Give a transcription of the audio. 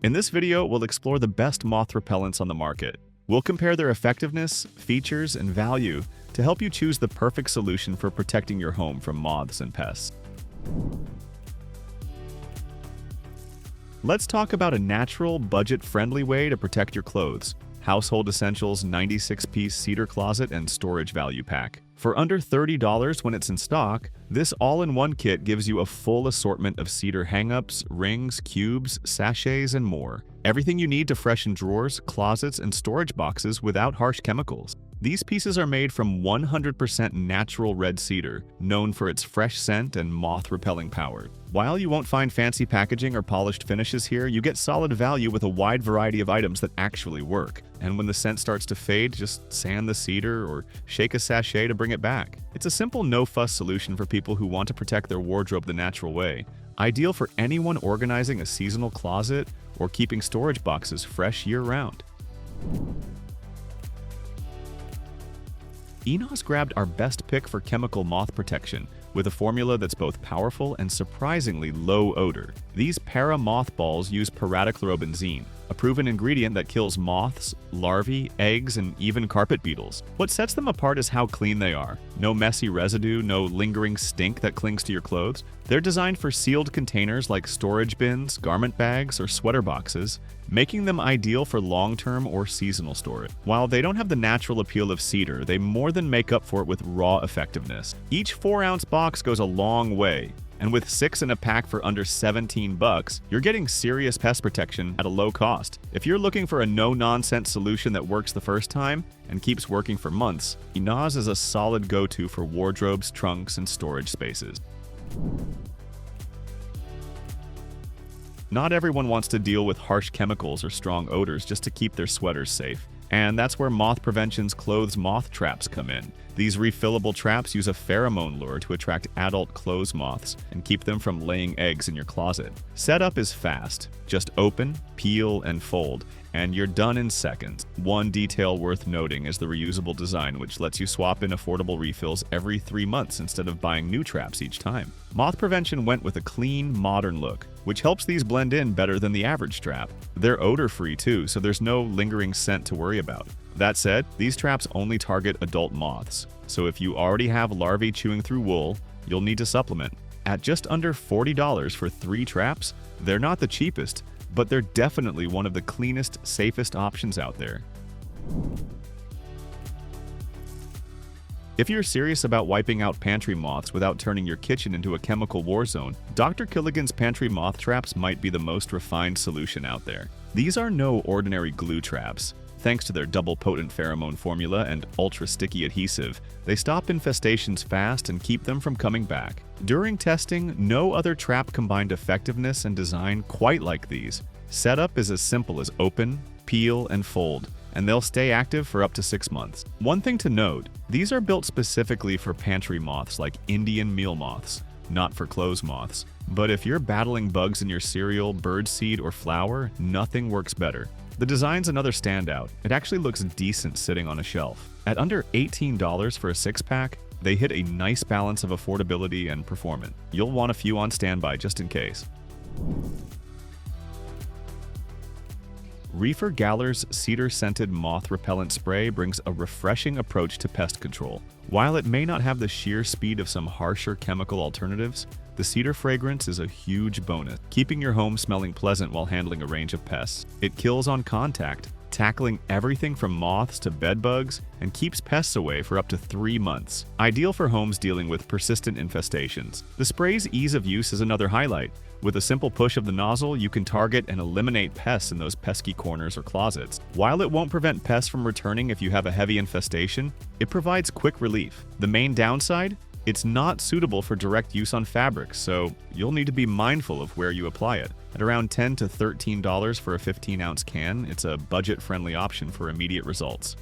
In this video, we'll explore the best moth repellents on the market. We'll compare their effectiveness, features, and value to help you choose the perfect solution for protecting your home from moths and pests. Let's talk about a natural, budget-friendly way to protect your clothes. Household Essentials 96-piece cedar closet and storage value pack. For under $30 when it's in stock, this all-in-one kit gives you a full assortment of cedar hang-ups, rings, cubes, sachets, and more. Everything you need to freshen drawers, closets, and storage boxes without harsh chemicals. These pieces are made from 100% natural red cedar, known for its fresh scent and moth-repelling power. While you won't find fancy packaging or polished finishes here, you get solid value with a wide variety of items that actually work. And when the scent starts to fade, just sand the cedar or shake a sachet to bring it back. It's a simple no-fuss solution for people who want to protect their wardrobe the natural way. Ideal for anyone organizing a seasonal closet or keeping storage boxes fresh year-round. ENOZ grabbed our best pick for chemical moth protection, with a formula that's both powerful and surprisingly low odor. These mothballs use paradichlorobenzene, a proven ingredient that kills moths, larvae, eggs, and even carpet beetles. What sets them apart is how clean they are. No messy residue, no lingering stink that clings to your clothes. They're designed for sealed containers like storage bins, garment bags, or sweater boxes, making them ideal for long-term or seasonal storage. While they don't have the natural appeal of cedar, they more than make up for it with raw effectiveness. Each 4-ounce box goes a long way, and with 6 in a pack for under $17, you're getting serious pest protection at a low cost. If you're looking for a no-nonsense solution that works the first time and keeps working for months, ENOZ is a solid go-to for wardrobes, trunks, and storage spaces. Not everyone wants to deal with harsh chemicals or strong odors just to keep their sweaters safe. And that's where Moth Prevention's clothes moth traps come in. These refillable traps use a pheromone lure to attract adult clothes moths and keep them from laying eggs in your closet. Setup is fast. Just open, peel, and fold, and you're done in seconds. One detail worth noting is the reusable design, which lets you swap in affordable refills every 3 months instead of buying new traps each time. Moth Prevention went with a clean, modern look, which helps these blend in better than the average trap. They're odor-free too, so there's no lingering scent to worry about. That said, these traps only target adult moths, so if you already have larvae chewing through wool, you'll need to supplement. At just under $40 for 3 traps, they're not the cheapest, but they're definitely one of the cleanest, safest options out there. If you're serious about wiping out pantry moths without turning your kitchen into a chemical war zone, Dr. KILLIGAN'S pantry moth traps might be the most refined solution out there. These are no ordinary glue traps. Thanks to their double potent pheromone formula and ultra-sticky adhesive, they stop infestations fast and keep them from coming back. During testing, no other trap combined effectiveness and design quite like these. Setup is as simple as open, peel, and fold, and they'll stay active for up to 6 months. One thing to note, these are built specifically for pantry moths like Indian meal moths, not for clothes moths. But if you're battling bugs in your cereal, birdseed, or flour, nothing works better. The design's another standout. It actually looks decent sitting on a shelf. At under $18 for a 6-pack, they hit a nice balance of affordability and performance. You'll want a few on standby just in case. Reefer Galler's CEDAR-SCENTED moth repellent spray brings a refreshing approach to pest control. While it may not have the sheer speed of some harsher chemical alternatives, the cedar fragrance is a huge bonus, keeping your home smelling pleasant while handling a range of pests. It kills on contact, tackling everything from moths to bedbugs, and keeps pests away for up to 3 months. Ideal for homes dealing with persistent infestations. The spray's ease of use is another highlight. With a simple push of the nozzle, you can target and eliminate pests in those pesky corners or closets. While it won't prevent pests from returning if you have a heavy infestation, it provides quick relief. The main downside? It's not suitable for direct use on fabrics, so you'll need to be mindful of where you apply it. At around $10 to $13 for a 15-ounce can, it's a budget-friendly option for immediate results.